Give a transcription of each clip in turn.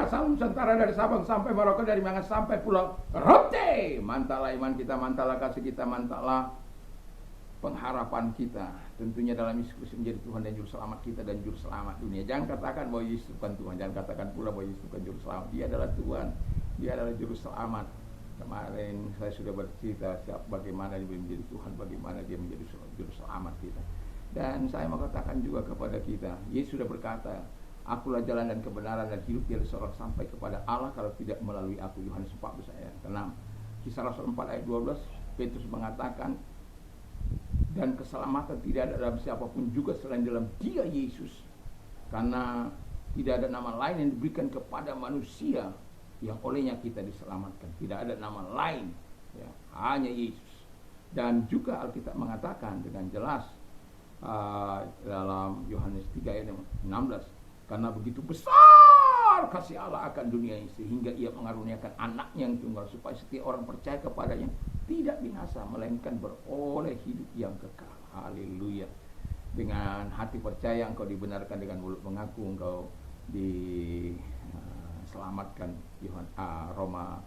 Haleluya. Salam Nusantara dari Sabang sampai Merauke, dari Mangan sampai Pulau Rote. Mantalah iman kita, mantalah kasih kita, mantalah pengharapan kita. Tentunya dalam Yesus Kristus menjadi Tuhan dan Juru Selamat kita dan Juru Selamat dunia. Jangan katakan bahwa Yesus bukan Tuhan. Jangan katakan pula bahwa Yesus bukan Juru Selamat. Dia adalah Tuhan. Dia adalah Juru Selamat. Kemarin saya sudah bercerita bagaimana dia menjadi Tuhan, bagaimana dia menjadi Juru Selamat kita. Dan saya mau katakan juga kepada kita, Yesus sudah berkata, Akulah jalan dan kebenaran dan hidup, tiada seorang sampai kepada Allah kalau tidak melalui aku. Yohanes 14 ayat 6. Kisah Rasul 4 ayat 12, Petrus mengatakan, dan keselamatan tidak ada dalam siapapun juga selain dalam Dia Yesus, karena tidak ada nama lain yang diberikan kepada manusia yang olehnya kita diselamatkan. Tidak ada nama lain, ya, hanya Yesus. Dan juga Alkitab mengatakan dengan jelas dalam Yohanes 3 ayat 16, karena begitu besar kasih Allah akan dunia ini, sehingga Ia mengaruniakan anaknya yang tunggal, supaya setiap orang percaya kepadanya tidak binasa, melainkan beroleh hidup yang kekal. Haleluya. Dengan hati percaya engkau dibenarkan, dengan mulut mengaku engkau diselamatkan. Roma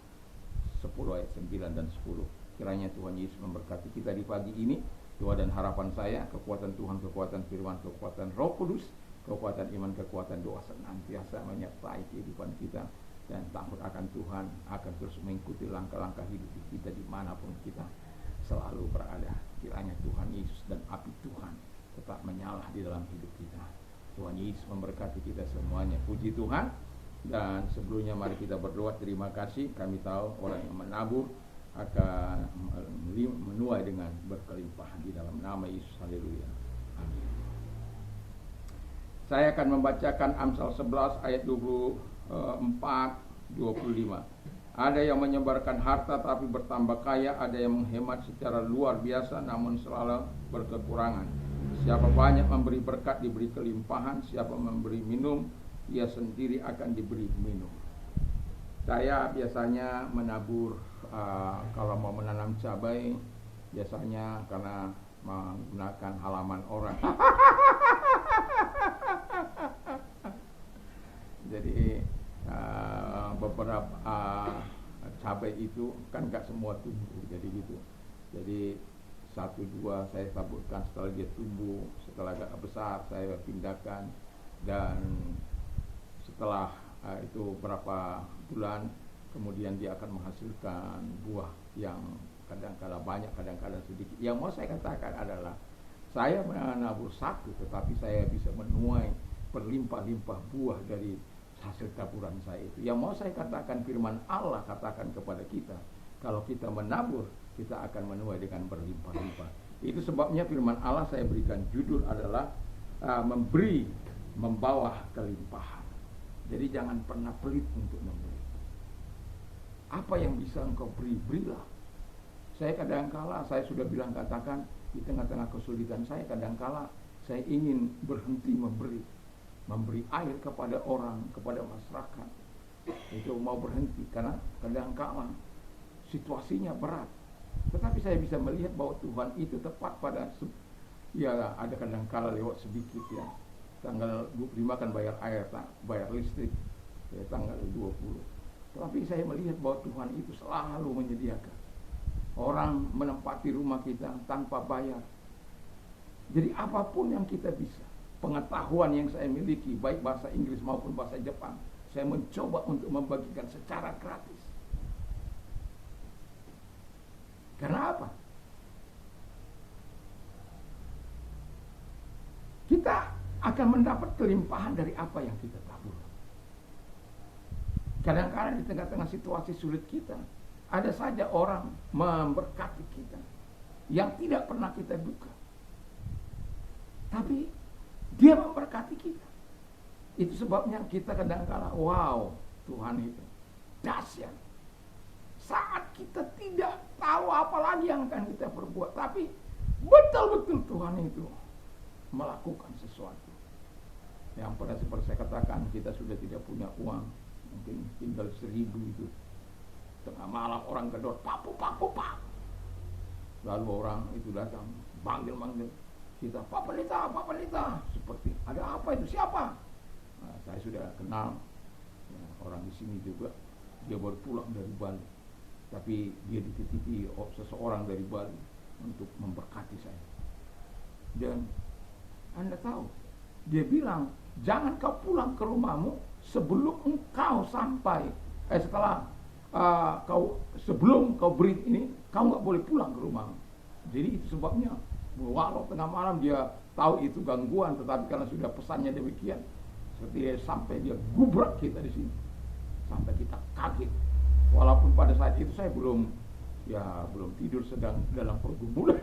10 ayat 9 dan 10. Kiranya Tuhan Yesus memberkati kita di pagi ini. Doa dan harapan saya, kekuatan Tuhan, kekuatan firman, kekuatan Roh Kudus, kekuatan iman, kekuatan doa senantiasa menyertai kehidupan kita, dan takut akan Tuhan akan terus mengikuti langkah-langkah hidup kita dimanapun kita selalu berada. Kiranya Tuhan Yesus dan api Tuhan tetap menyala di dalam hidup kita. Tuhan Yesus memberkati kita semuanya. Puji Tuhan. Dan sebelumnya mari kita berdoa. Terima kasih. Kami tahu orang yang menabur akan menuai dengan berkelimpahan di dalam nama Yesus. Haleluya. Amin. Saya akan membacakan Amsal 11 ayat 24-25. Ada yang menyebarkan harta tapi bertambah kaya, ada yang menghemat secara luar biasa namun selalu berkekurangan. Siapa banyak memberi berkat diberi kelimpahan, siapa memberi minum ia sendiri akan diberi minum. Saya biasanya menabur kalau mau menanam cabai, biasanya karena menggunakan halaman orang. Jadi beberapa cabai itu kan gak semua tumbuh, jadi gitu. Jadi 1-2 saya taburkan, setelah dia tumbuh, setelah agak besar saya pindahkan, dan setelah itu berapa bulan kemudian dia akan menghasilkan buah yang kadang-kadang banyak, kadang-kadang sedikit. Yang mau saya katakan adalah saya menabur satu, tetapi saya bisa menuai berlimpah-limpah buah dari hasil taburan saya itu. Yang mau saya katakan, firman Allah katakan kepada kita, kalau kita menabur, kita akan menuai dengan berlimpah-limpah. Itu sebabnya firman Allah saya berikan judul adalah memberi membawa kelimpahan. Jadi jangan pernah pelit untuk memberi. Apa yang bisa engkau beri, berilah. Saya kadang-kala, saya sudah bilang, katakan di tengah-tengah kesulitan saya, kadang-kala saya ingin berhenti memberi air kepada orang, kepada masyarakat. Itu mau berhenti karena kadang-kala situasinya berat. Tetapi saya bisa melihat bahwa Tuhan itu tepat pada, ya ada kadang-kala lewat sedikit ya. Tanggal 25 kan bayar air, bayar listrik ya, tanggal 20. Tetapi saya melihat bahwa Tuhan itu selalu menyediakan. Orang menempati rumah kita tanpa bayar. Jadi apapun yang kita bisa, pengetahuan yang saya miliki, baik bahasa Inggris maupun bahasa Jepang, saya mencoba untuk membagikan secara gratis. Karena apa? Kita akan mendapat kelimpahan dari apa yang kita tabur. Kadang-kadang di tengah-tengah situasi sulit kita, ada saja orang memberkati kita yang tidak pernah kita duga. Tapi dia memberkati kita. Itu sebabnya kita kadang-kala, wow, Tuhan itu dahsyat. Saat kita tidak tahu apa lagi yang akan kita perbuat, tapi betul-betul Tuhan itu melakukan sesuatu. Yang pada seperti saya katakan, kita sudah tidak punya uang, mungkin tinggal 1.000 itu. Tengah malam orang gedor, pak. Lalu orang itu datang, manggil kita, Pak Pendeta. Seperti, ada apa itu, siapa? Nah, saya sudah kenal. Ya, orang di sini juga dia baru pulang dari Bali, tapi dia dititipi seseorang dari Bali untuk memberkati saya. Dan Anda tahu, dia bilang, jangan kau pulang ke rumahmu sebelum engkau sampai, setelah sebelum kau beri ini, kau nggak boleh pulang ke rumahmu. Jadi itu sebabnya, walau tengah malam dia tahu itu gangguan, tetapi karena sudah pesannya demikian, seperti sampai dia gubrak kita di sini, sampai kita kaget. Walaupun pada saat itu saya belum tidur, sedang dalam pergumulan.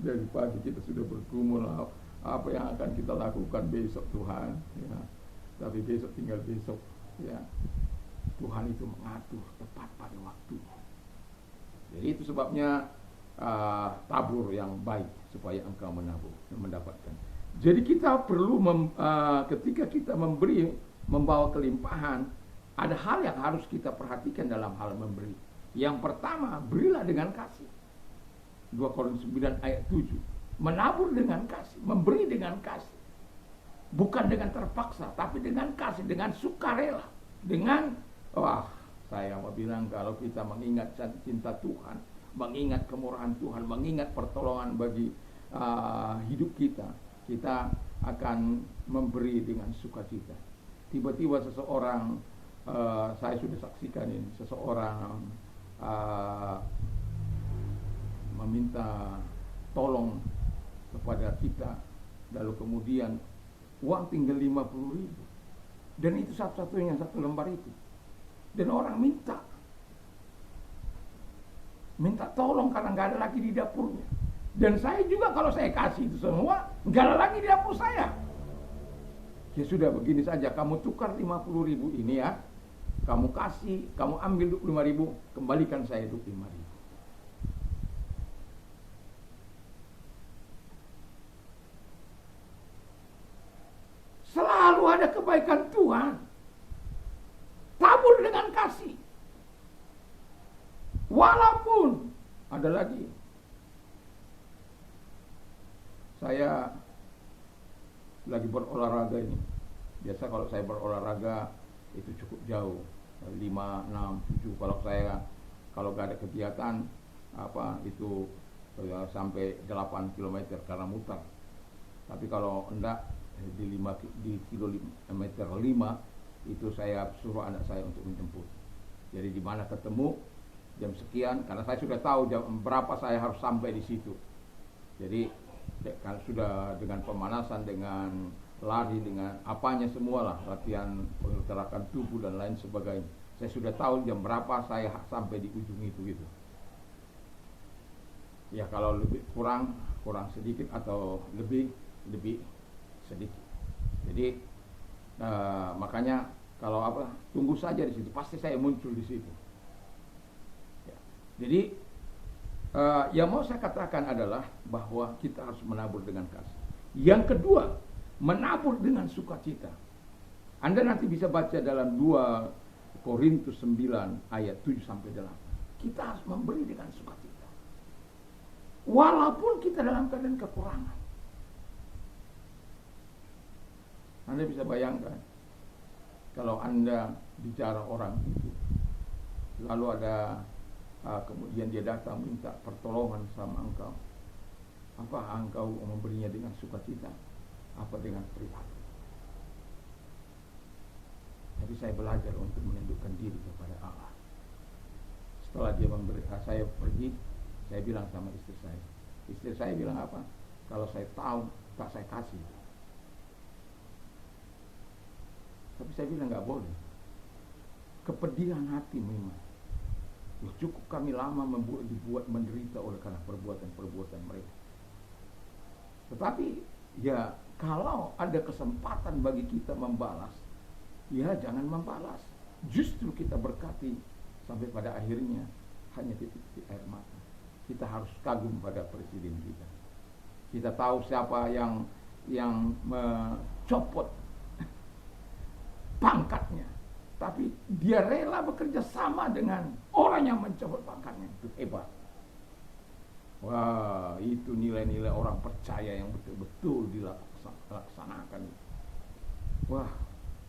Dari pagi kita sudah bergumul apa yang akan kita lakukan besok Tuhan, ya. Tapi besok tinggal besok, ya. Tuhan itu mengatur tepat pada waktu. Jadi itu sebabnya tabur yang baik supaya engkau menabur dan mendapatkan. Jadi kita perlu ketika kita membawa kelimpahan, ada hal yang harus kita perhatikan dalam hal memberi. Yang pertama, berilah dengan kasih. 2 Korintus 9 ayat 7. Menabur dengan kasih, memberi dengan kasih. Bukan dengan terpaksa, tapi dengan kasih, dengan sukarela. Dengan, saya mau bilang kalau kita mengingat cinta Tuhan, mengingat kemurahan Tuhan, mengingat pertolongan bagi hidup kita, kita akan memberi dengan sukacita. Tiba-tiba seseorang, saya sudah saksikan ini, seseorang meminta tolong kepada kita, lalu kemudian uang tinggal 50.000, dan itu satu-satunya satu lembar itu, dan orang minta tolong karena nggak ada lagi di dapurnya. Dan saya juga kalau saya kasih itu semua, nggak ada lagi di dapur saya. Ya sudah, begini saja, kamu tukar 50.000 ini ya, kamu kasih, kamu ambil 25.000, kembalikan saya 25.000. Selalu ada kebaikan Tuhan. Tabur dengan kasih. Walaupun ada lagi, saya lagi berolahraga ini. Biasa kalau saya berolahraga itu cukup jauh, 5, 6, 7. Kalau gak ada kegiatan itu sampai 8 km karena muter. Tapi kalau enggak, di kilometer 5 itu saya suruh anak saya untuk menjemput. Jadi di mana ketemu jam sekian, karena saya sudah tahu jam berapa saya harus sampai di situ. Jadi kan sudah dengan pemanasan, dengan lari, dengan apanya semualah, latihan pergerakan tubuh dan lain sebagainya. Saya sudah tahu jam berapa saya sampai di ujung itu gitu. Ya kalau lebih kurang sedikit atau lebih sedikit. Jadi makanya kalau tunggu saja di situ, pasti saya muncul di situ. Ya. Jadi yang mau saya katakan adalah bahwa kita harus menabur dengan kasih. Yang kedua, menabur dengan sukacita. Anda nanti bisa baca dalam 2 Korintus 9 ayat 7 sampai 8. Kita harus memberi dengan sukacita, walaupun kita dalam keadaan kekurangan. Anda bisa bayangkan kalau Anda bicara orang itu, lalu ada kemudian dia datang minta pertolongan sama engkau. Apa engkau memberinya dengan sukacita? Apa dengan prihatin? Jadi saya belajar untuk menundukkan diri kepada Allah. Setelah dia memberi, saya pergi, saya bilang sama istri saya. Istri saya bilang apa? Kalau saya tahu, tak saya kasih. Tapi saya bilang nggak boleh. Kepedihan hati memang. Ya, cukup kami lama dibuat menderita oleh karena perbuatan-perbuatan mereka. Tetapi ya kalau ada kesempatan bagi kita membalas, ya jangan membalas. Justru kita berkati sampai pada akhirnya hanya titik-titik air mata. Kita harus kagum pada presiden kita. Kita tahu siapa yang mencopot pangkatnya, tapi dia rela bekerja sama dengan orang yang mencopot pangkatnya. Itu hebat. Wah, itu nilai-nilai orang percaya yang betul-betul dilaksanakan. wah,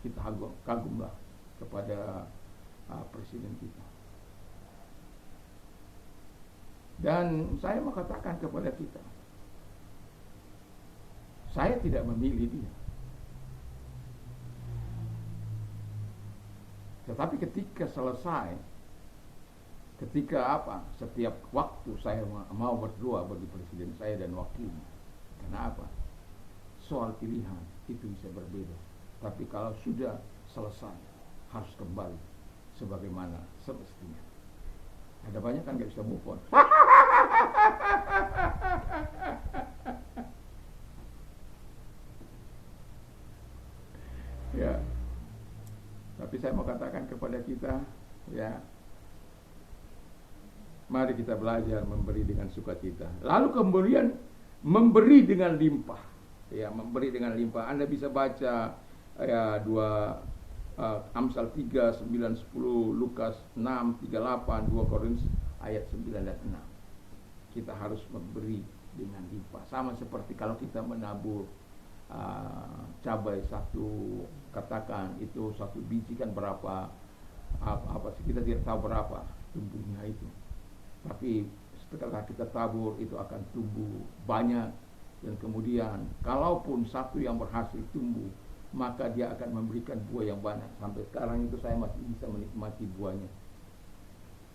kita kagumlah kepada presiden kita. Dan saya mau katakan kepada kita, saya tidak memilih dia. Tetapi ketika selesai, setiap waktu saya mau berdoa bagi presiden saya dan wakilnya. Kenapa? Soal pilihan itu bisa berbeda. Tapi kalau sudah selesai, harus kembali sebagaimana semestinya. Ada banyak kan gak bisa move on. Ya. Tapi saya mau katakan kepada kita, ya, mari kita belajar memberi dengan sukacita. Lalu kemudian memberi dengan limpah. Ya, memberi dengan limpah. Anda bisa baca ya Amsal 3, 9, 10, Lukas 6, 38, 2 Korintus ayat 9 dan 6. Kita harus memberi dengan limpah. Sama seperti kalau kita menabur cabai satu, katakan itu satu biji kan berapa, apa sih, kita tidak tahu berapa tumbuhnya itu. Tapi setelah kita tabur itu akan tumbuh banyak. Dan kemudian kalaupun satu yang berhasil tumbuh, maka dia akan memberikan buah yang banyak. Sampai sekarang itu saya masih bisa menikmati buahnya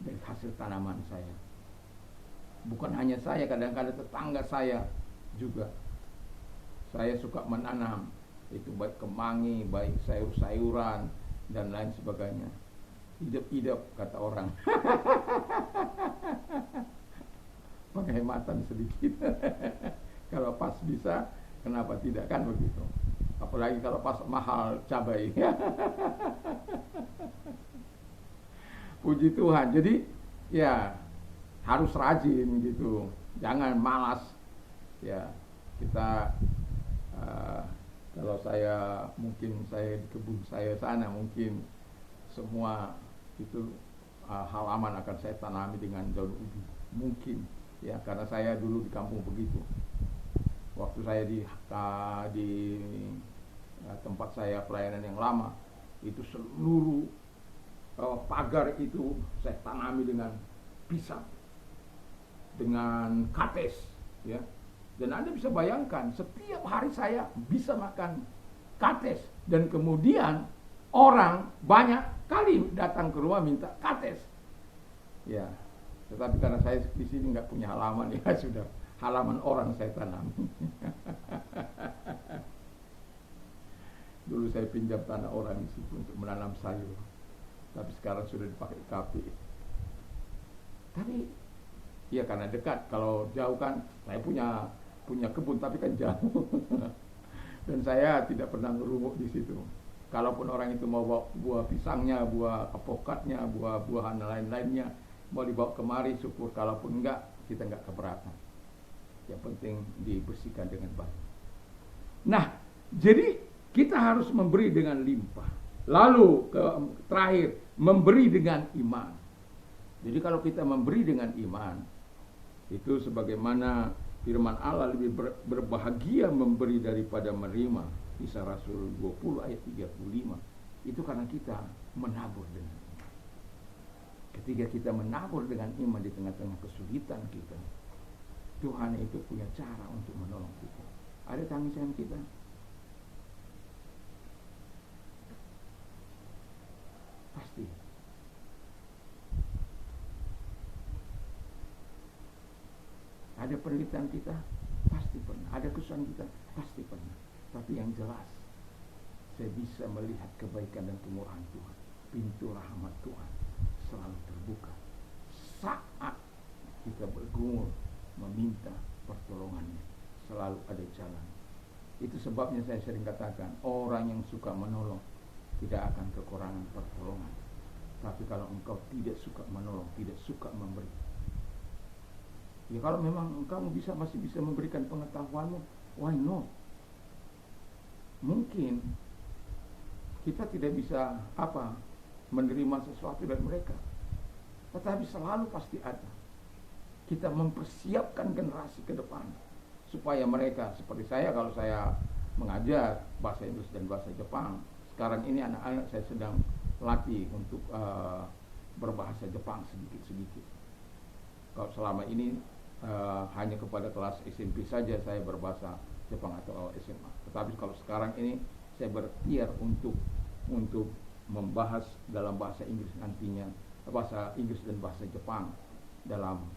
dari hasil tanaman saya. Bukan hanya saya, kadang-kadang tetangga saya juga. Saya suka menanam, itu baik kemangi, baik sayur-sayuran dan lain sebagainya. Hidup-hidup kata orang. Penghematan sedikit. Kalau pas bisa, kenapa tidak, kan begitu. Apalagi kalau pas mahal cabai. Puji Tuhan. Jadi ya harus rajin gitu. Jangan malas. Ya, kita kalau saya di kebun saya sana, mungkin semua itu halaman akan saya tanami dengan daun ubi. Mungkin ya, karena saya dulu di kampung begitu. Waktu saya di tempat saya pelayanan yang lama, itu seluruh pagar itu saya tanami dengan pisang, dengan kates, ya. Dan Anda bisa bayangkan, setiap hari saya bisa makan kates, dan kemudian orang banyak kali datang ke rumah minta kates, ya. Tetapi karena saya di sini nggak punya halaman, ya sudah, halaman orang saya tanam. Dulu saya pinjam tanah orang di situ untuk menanam sayur, tapi sekarang sudah dipakai kafe. Tapi ya karena dekat, kalau jauh kan saya punya kebun tapi kan jauh. Dan saya tidak pernah ngerumuk di situ. Kalaupun orang itu mau bawa buah pisangnya, buah apokatnya, buah-buahan lain-lainnya, mau dibawa kemari, syukur. Kalaupun enggak, kita enggak keberatan. Yang penting dibersihkan dengan baik. Nah, jadi kita harus memberi dengan limpah. Lalu terakhir, memberi dengan iman. Jadi kalau kita memberi dengan iman, itu sebagaimana firman Allah, lebih berbahagia memberi daripada menerima. Kisah Rasul 20 ayat 35. Itu karena kita menabur dengan iman. Ketika kita menabur dengan iman di tengah-tengah kesulitan kita, Tuhan itu punya cara untuk menolong kita. Ada tangisan kita. Pasti. Ada penderitaan kita, pasti pernah. Ada kesusahan kita, pasti pernah. Tapi yang jelas, saya bisa melihat kebaikan dan kemurahan Tuhan. Pintu rahmat Tuhan selalu terbuka saat kita bergumul meminta pertolongannya. Selalu ada jalan. Itu sebabnya saya sering katakan, orang yang suka menolong tidak akan kekurangan pertolongan. Tapi kalau engkau tidak suka menolong, tidak suka memberi, ya kalau memang kamu masih bisa memberikan pengetahuanmu, why not? Mungkin kita tidak bisa menerima sesuatu dari mereka, tetapi selalu pasti ada. Kita mempersiapkan generasi ke depan supaya mereka seperti saya, kalau saya mengajar bahasa Inggris dan bahasa Jepang. Sekarang ini anak-anak saya sedang latih untuk berbahasa Jepang sedikit-sedikit. Kalau selama ini hanya kepada kelas SMP saja saya berbahasa Jepang atau SMA. Tetapi kalau sekarang ini saya berikhtiar untuk membahas dalam bahasa Inggris nantinya, bahasa Inggris dan bahasa Jepang dalam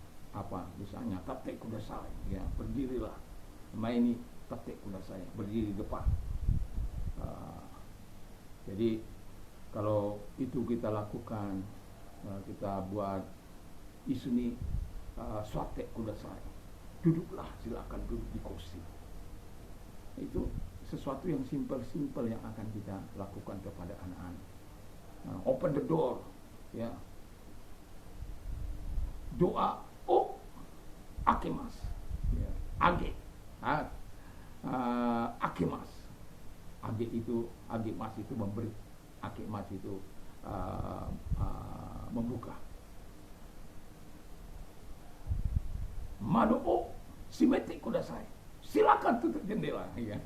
misalnya tate kudasai, ya, berdirilah, maini tate kudasai, berdiri depan. Jadi kalau itu kita lakukan, kita buat isuni swate kudasai, duduklah, silakan duduk di kursi. Itu sesuatu yang simpel-simpel yang akan kita lakukan kepada anak-anak. Open the door, ya. Doa akemas, ya. Akemas. Agemas itu memberi, akemas itu membuka. Mado simete kudasai, silakan tutup jendela, ya.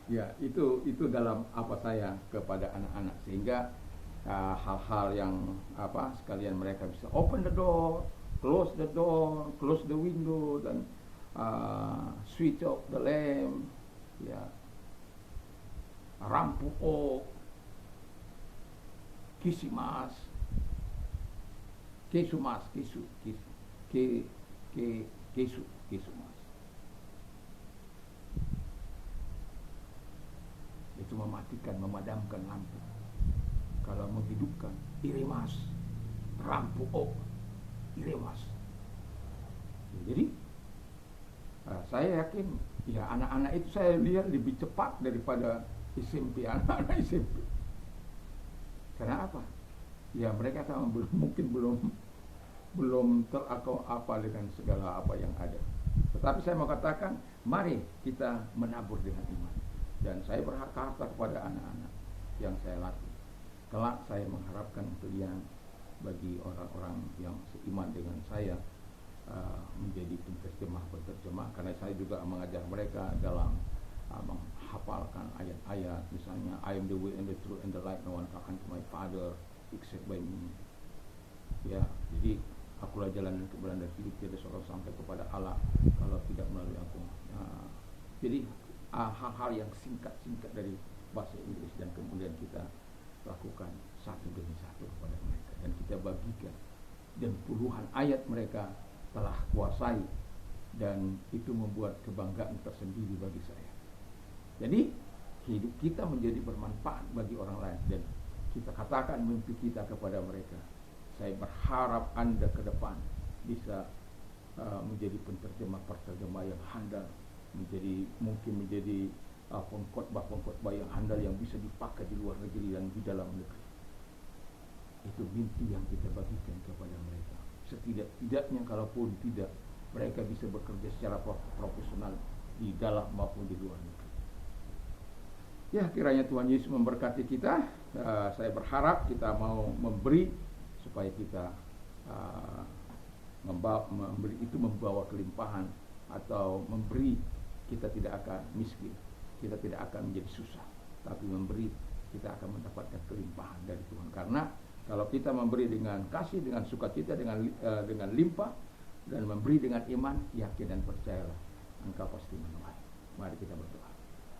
Ya, itu dalam saya kepada anak-anak, sehingga hal-hal yang sekalian mereka bisa open the door, close the window, dan switch off the lamp, ya, rampu kisimas, kesumas, kesumas. Itu mematikan, memadamkan lampu. Kalau menghidupkan, irimas, rampu irimas. Jadi saya yakin, ya, anak-anak itu saya lihat lebih cepat daripada SMP, anak-anak SMP. Karena apa? Ya, mereka mungkin belum terakau dengan segala apa yang ada. Tetapi saya mau katakan, mari kita menabur dengan iman. Dan saya berkata kepada anak-anak yang saya latih, kelak saya mengharapkan kalian, bagi orang-orang yang seiman dengan saya, menjadi penterjemah, karena saya juga mengajar mereka dalam menghafalkan ayat-ayat, misalnya I am the way and the truth and the light, no one can come to my Father except by me. Ya, jadi akulah jalan dan kebenaran dan hidup, tiada seorang sampai kepada Allah kalau tidak melalui aku. Jadi hal-hal yang singkat-singkat dari bahasa Inggris, dan kemudian kita lakukan satu demi satu kepada mereka, dan kita bagikan, dan puluhan ayat mereka telah kuasai, dan itu membuat kebanggaan tersendiri bagi saya. Jadi hidup kita menjadi bermanfaat bagi orang lain, dan kita katakan mimpi kita kepada mereka. Saya berharap Anda ke depan bisa menjadi penterjemah yang handal, mungkin menjadi pengkhotbah yang handal yang bisa dipakai di luar negeri dan di dalam negeri. Itu mimpi yang kita bagikan kepada mereka. Setidak-tidaknya, kalaupun tidak, mereka bisa bekerja secara profesional di dalam maupun di luar negeri. Ya, kiranya Tuhan Yesus memberkati kita. Saya berharap kita mau memberi, supaya kita memberi itu membawa kelimpahan, atau memberi kita tidak akan miskin, kita tidak akan menjadi susah, tapi memberi kita akan mendapatkan kelimpahan dari Tuhan. Karena kalau kita memberi dengan kasih, dengan sukacita, dengan limpah, dan memberi dengan iman, yakin dan percayalah, engkau pasti menuai. Mari kita berdoa.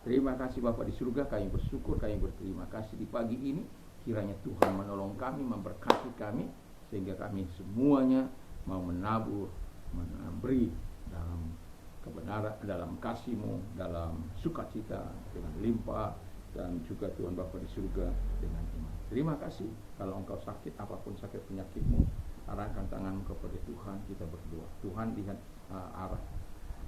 Terima kasih Bapa di surga, kami bersyukur, kami berterima kasih di pagi ini. Kiranya Tuhan menolong kami, memberkati kami, sehingga kami semuanya mau menabur, memberi dalam kebenaran, dalam kasih-Mu, dalam sukacita, dengan limpah, dan juga Tuhan Bapa di surga dengan iman. Terima kasih. Kalau engkau sakit, apapun sakit penyakitmu, arahkan tanganmu kepada Tuhan, kita berdoa. Tuhan, lihat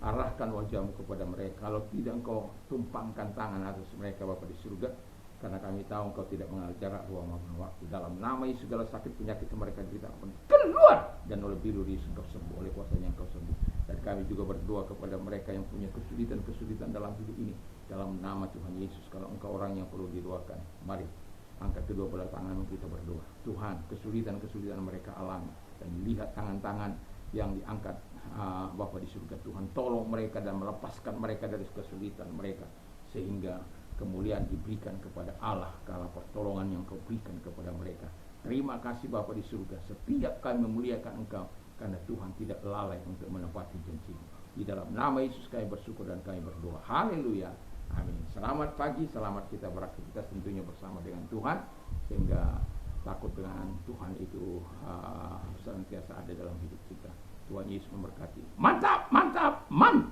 arahkan wajahmu kepada mereka. Kalau tidak, engkau tumpangkan tangan atas mereka Bapa di surga, karena kami tahu engkau tidak mengenal jarak, ruang maupun waktu. Dalam nama Yesus, segala sakit penyakit mereka kita akan keluar, dan oleh biru Yesus engkau sembuh, oleh kuasanya engkau sembuh. Dan kami juga berdoa kepada mereka yang punya kesulitan dalam hidup ini, dalam nama Tuhan Yesus. Kalau engkau orang yang perlu didoakan, mari angkat kedua belah tanganmu, kita berdoa. Tuhan, kesulitan mereka alami, dan lihat tangan-tangan yang diangkat Bapa di surga. Tuhan, tolong mereka dan melepaskan mereka dari kesulitan mereka. sehingga kemuliaan diberikan kepada Allah karena pertolongan yang Kau berikan kepada mereka. Terima kasih Bapa di surga, setiap kami memuliakan Engkau karena Tuhan tidak lalai untuk menepati janji-Mu. Di dalam nama Yesus kami bersyukur dan kami berdoa. Haleluya. Amin. Selamat pagi, selamat kita beraktivitas tentunya bersama dengan Tuhan, sehingga takut dengan Tuhan itu senantiasa ada dalam hidup kita. Tuhan Yesus memberkati. Mantap, mantap, mantap.